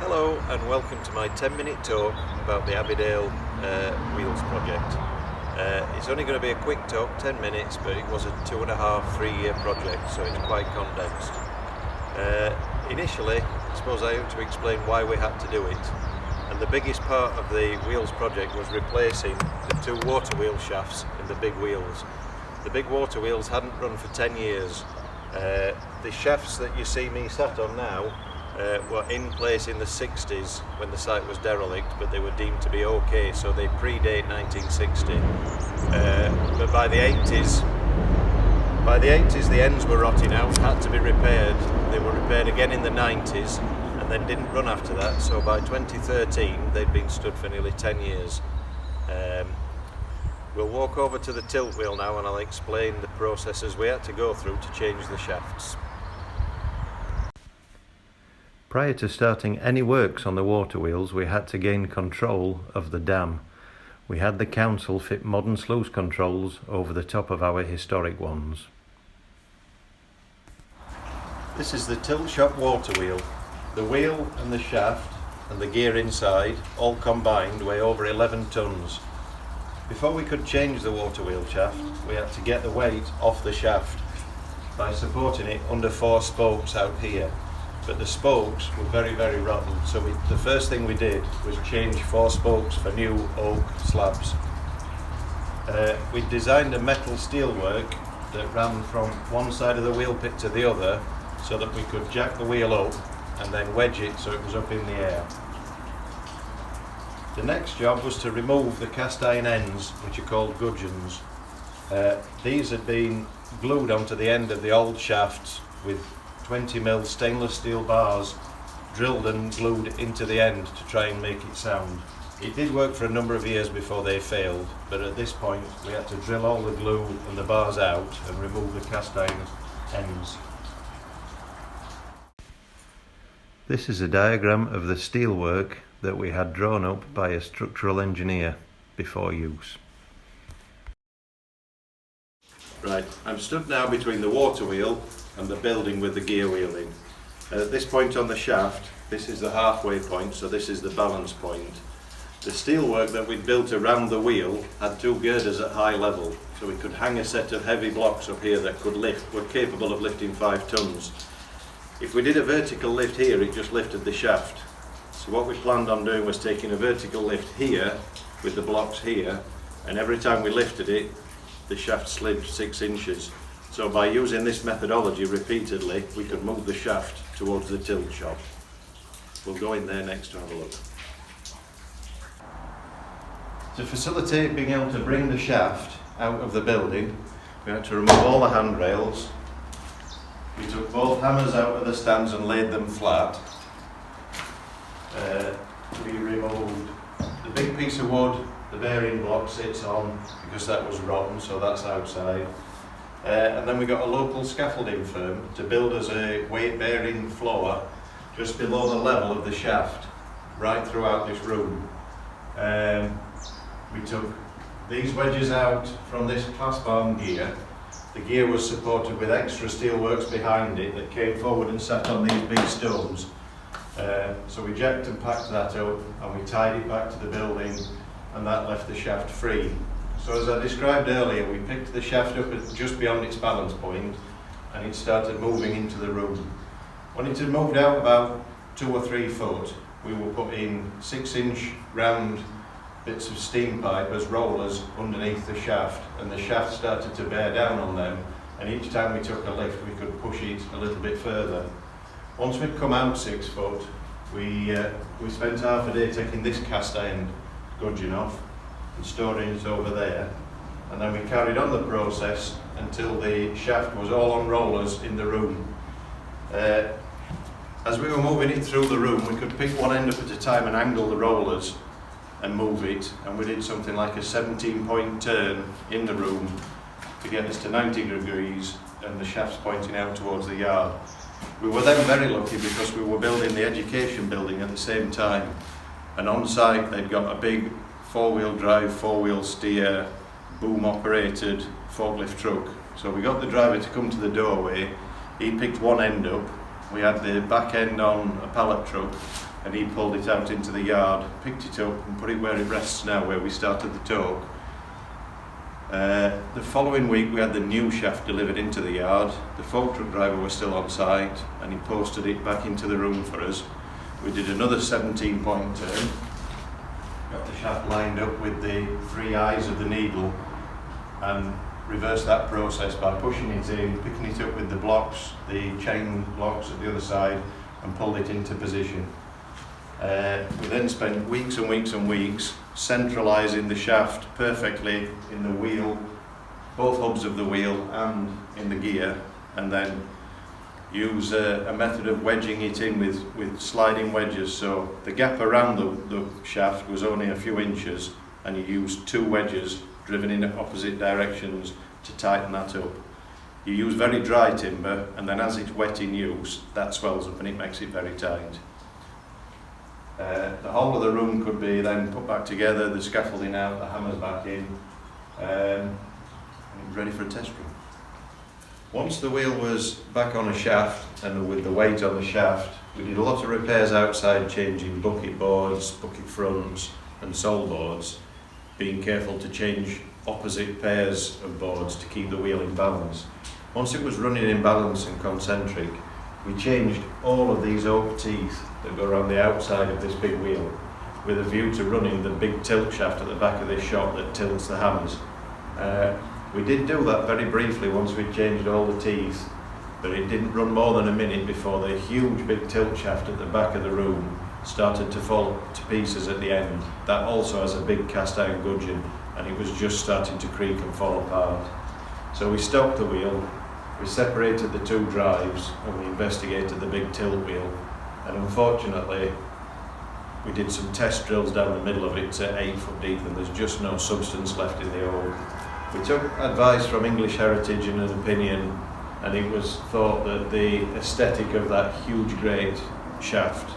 Hello and welcome to my 10-minute talk about the Abbeydale Wheels project. It's only going to be a quick talk, 10 minutes, but it was a 2.5-3 year project, so it's quite condensed. Initially, I suppose I ought to explain why we had to do it. And the biggest part of the wheels project was replacing the two water wheel shafts in the big wheels. The big water wheels hadn't run for 10 years. The shafts that you see me sat on now were in place in the 60s when the site was derelict, but they were deemed to be okay, so they predate 1960. But by the 80s the ends were rotting out, had to be repaired. They were repaired again in the 90s and then didn't run after that, so by 2013 they'd been stood for nearly 10 years. We'll walk over to the tilt wheel now and I'll explain the processes we had to go through to change the shafts. Prior to starting any works on the water wheels, we had to gain control of the dam. We had the council fit modern sluice controls over the top of our historic ones. This is the tilt shop water wheel. The wheel and the shaft and the gear inside, all combined, weigh over 11 tonnes. Before we could change the water wheel shaft, we had to get the weight off the shaft by supporting it under 4 spokes out here. But the spokes were very, very rotten, so the first thing we did was change 4 spokes for new oak slabs. We designed a metal steelwork that ran from one side of the wheel pit to the other so that we could jack the wheel up and then wedge it so it was up in the air. The next job was to remove the cast iron ends, which are called gudgeons. These had been glued onto the end of the old shafts with 20mm stainless steel bars drilled and glued into the end to try and make it sound. It did work for a number of years before they failed, but at this point we had to drill all the glue and the bars out and remove the cast iron ends. This is a diagram of the steelwork that we had drawn up by a structural engineer before use. Right, I'm stood now between the water wheel and the building with the gear wheel in. At this point on the shaft, this is the halfway point, so this is the balance point. The steelwork that we'd built around the wheel had 2 girders at high level, so we could hang a set of heavy blocks up here that were capable of lifting 5 tonnes. If we did a vertical lift here, it just lifted the shaft. So what we planned on doing was taking a vertical lift here with the blocks here, and every time we lifted it, the shaft slid 6 inches. So by using this methodology repeatedly, we could move the shaft towards the tilt shop. We'll go in there next to have a look. To facilitate being able to bring the shaft out of the building, we had to remove all the handrails. We took both hammers out of the stands and laid them flat. We removed the big piece of wood the bearing block sits on because that was rotten, so that's outside. And then we got a local scaffolding firm to build us a weight bearing floor just below the level of the shaft right throughout this room. We took these wedges out from this clasp arm gear. The gear was supported with extra steelworks behind it that came forward and sat on these big stones. So we jacked and packed that up and we tied it back to the building, and that left the shaft free. So as I described earlier, we picked the shaft up at just beyond its balance point and it started moving into the room. When it had moved out about 2 or 3 foot, we were putting 6-inch round bits of steam pipe as rollers underneath the shaft, and the shaft started to bear down on them, and each time we took a lift we could push it a little bit further. Once we'd come out 6 foot, we spent half a day taking this cast iron gudgeon off and storing it over there, and then we carried on the process until the shaft was all on rollers in the room. As we were moving it through the room, we could pick one end up at a time and angle the rollers and move it, and we did something like a 17-point turn in the room to get us to 90 degrees and the shafts pointing out towards the yard. We were then very lucky because we were building the education building at the same time, and on site they'd got a big 4-wheel drive, 4-wheel steer, boom operated forklift truck. So we got the driver to come to the doorway, he picked one end up, we had the back end on a pallet truck, and he pulled it out into the yard, picked it up and put it where it rests now, where we started the talk. The following week we had the new shaft delivered into the yard. The folk truck driver was still on site and he posted it back into the room for us. We did another 17-point turn, got the shaft lined up with the 3 eyes of the needle and reversed that process by pushing it in, picking it up with the blocks, the chain blocks at the other side, and pulled it into position. We then spent weeks and weeks and weeks centralising the shaft perfectly in the wheel, both hubs of the wheel and in the gear, and then use a method of wedging it in with sliding wedges. So the gap around the shaft was only a few inches, and you used 2 wedges driven in opposite directions to tighten that up. You use very dry timber, and then as it's wet in use, that swells up and it makes it very tight. The whole of the room could be then put back together, the scaffolding out, the hammers back in, and it was ready for a test run. Once the wheel was back on a shaft and with the weight on the shaft, we did a lot of repairs outside, changing bucket boards, bucket fronts and sole boards, being careful to change opposite pairs of boards to keep the wheel in balance. Once it was running in balance and concentric, we changed all of these oak teeth that go around the outside of this big wheel with a view to running the big tilt shaft at the back of this shop that tilts the hammers. We did do that very briefly once we'd changed all the teeth, but it didn't run more than a minute before the huge big tilt shaft at the back of the room started to fall to pieces at the end. That also has a big cast iron gudgeon, and it was just starting to creak and fall apart. So we stopped the wheel, we separated the 2 drives, and we investigated the big tilt wheel. And unfortunately, we did some test drills down the middle of it to 8 foot deep, and there's just no substance left in the ore. We took advice from English Heritage and an opinion, and it was thought that the aesthetic of that huge great shaft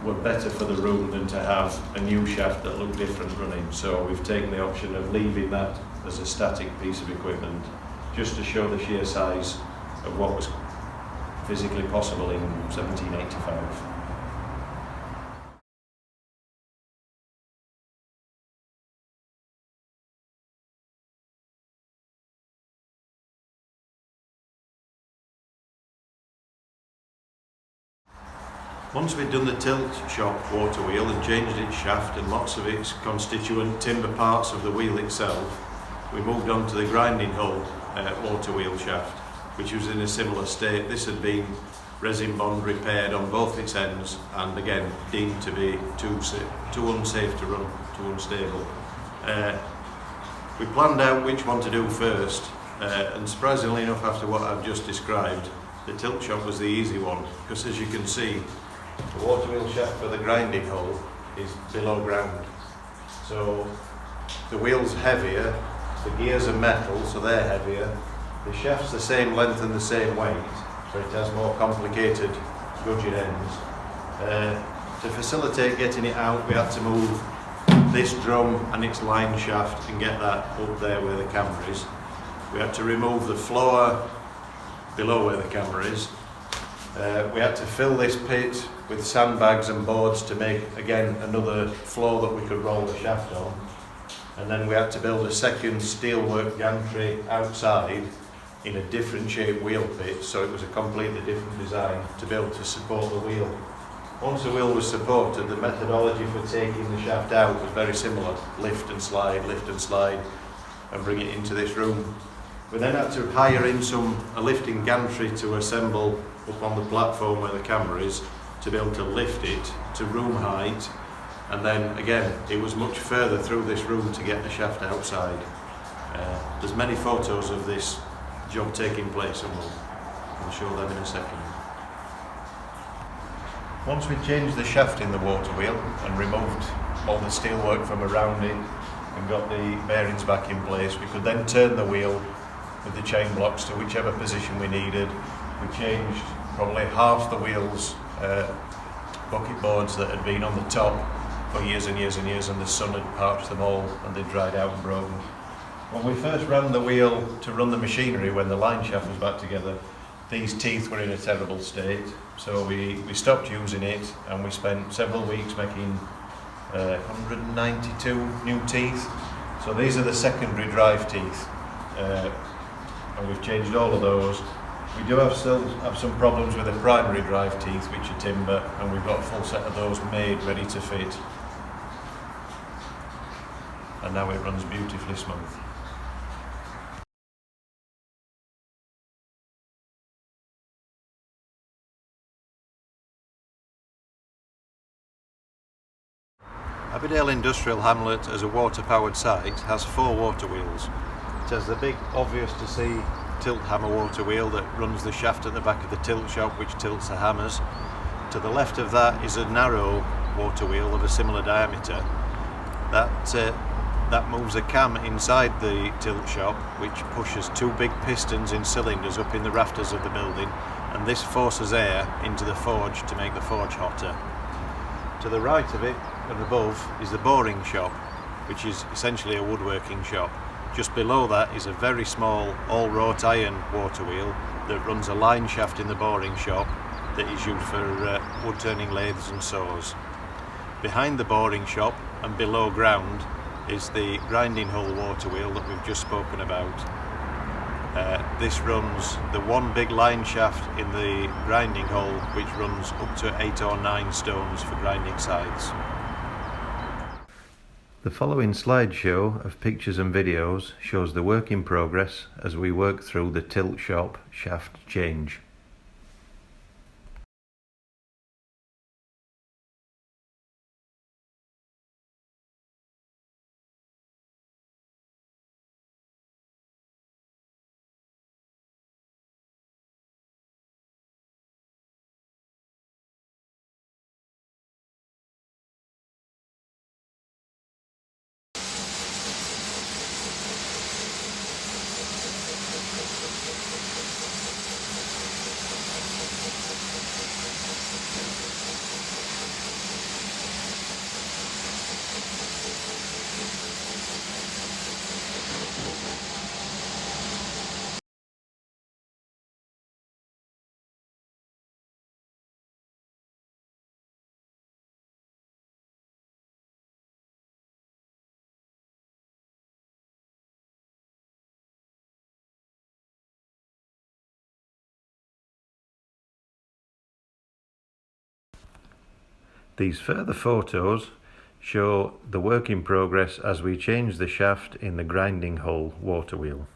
were better for the room than to have a new shaft that looked different running. So we've taken the option of leaving that as a static piece of equipment, just to show the sheer size of what was physically possible in 1785. Once we'd done the tilt shop Waterwheel and changed its shaft and lots of its constituent timber parts of the wheel itself, we moved on to the grinding hull Waterwheel shaft, which was in a similar state. This had been resin bond repaired on both its ends, and again deemed to be too unsafe to run, too unstable. We planned out which one to do first, and surprisingly enough, after what I've just described, the tilt shop was the easy one, because as you can see, the Waterwheel shaft for the grinding hull is below ground. So the wheel's heavier, the gears are metal, so they're heavier. The shaft's the same length and the same weight, so it has more complicated gudgeon ends. To facilitate getting it out, we had to move this drum and its line shaft and get that up there where the camera is. We had to remove the floor below where the camera is. We had to fill this pit with sandbags and boards to make, again, another floor that we could roll the shaft on. And then we had to build a second steelwork gantry outside in a different shaped wheel pit, so it was a completely different design to be able to support the wheel. Once the wheel was supported, the methodology for taking the shaft out was very similar. Lift and slide, and bring it into this room. We then had to hire in a lifting gantry to assemble up on the platform where the camera is, to be able to lift it to room height, and then again it was much further through this room to get the shaft outside. There's many photos of this job taking place, and we'll show them in a second. Once we changed the shaft in the Waterwheel and removed all the steelwork from around it and got the bearings back in place, we could then turn the wheel with the chain blocks to whichever position we needed. We changed probably half the wheel's bucket boards that had been on the top for years and years and years, and the sun had parched them all and they dried out and broken. When we first ran the wheel to run the machinery, when the line shaft was back together, these teeth were in a terrible state, so we stopped using it, and we spent several weeks making 192 new teeth. So these are the secondary drive teeth, and we've changed all of those. We do still have some problems with the primary drive teeth, which are timber, and we've got a full set of those made, ready to fit. And now it runs beautifully smooth. Abbeydale Industrial Hamlet, as a water-powered site, has 4 water wheels. It has the big, obvious to see tilt hammer water wheel that runs the shaft at the back of the tilt shop, which tilts the hammers. To the left of that is a narrow water wheel of a similar diameter. That moves a cam inside the tilt shop, which pushes 2 big pistons in cylinders up in the rafters of the building, and this forces air into the forge to make the forge hotter. To the right of it and above is the boring shop, which is essentially a woodworking shop. Just below that is a very small all-wrought iron water wheel that runs a line shaft in the boring shop that is used for wood-turning lathes and saws. Behind the boring shop and below ground is the grinding hull water wheel that we've just spoken about. This runs the one big line shaft in the grinding hull, which runs up to 8 or 9 stones for grinding scythes. The following slideshow of pictures and videos shows the work in progress as we work through the tilt shop shaft change. These further photos show the work in progress as we change the shaft in the grinding hull water wheel.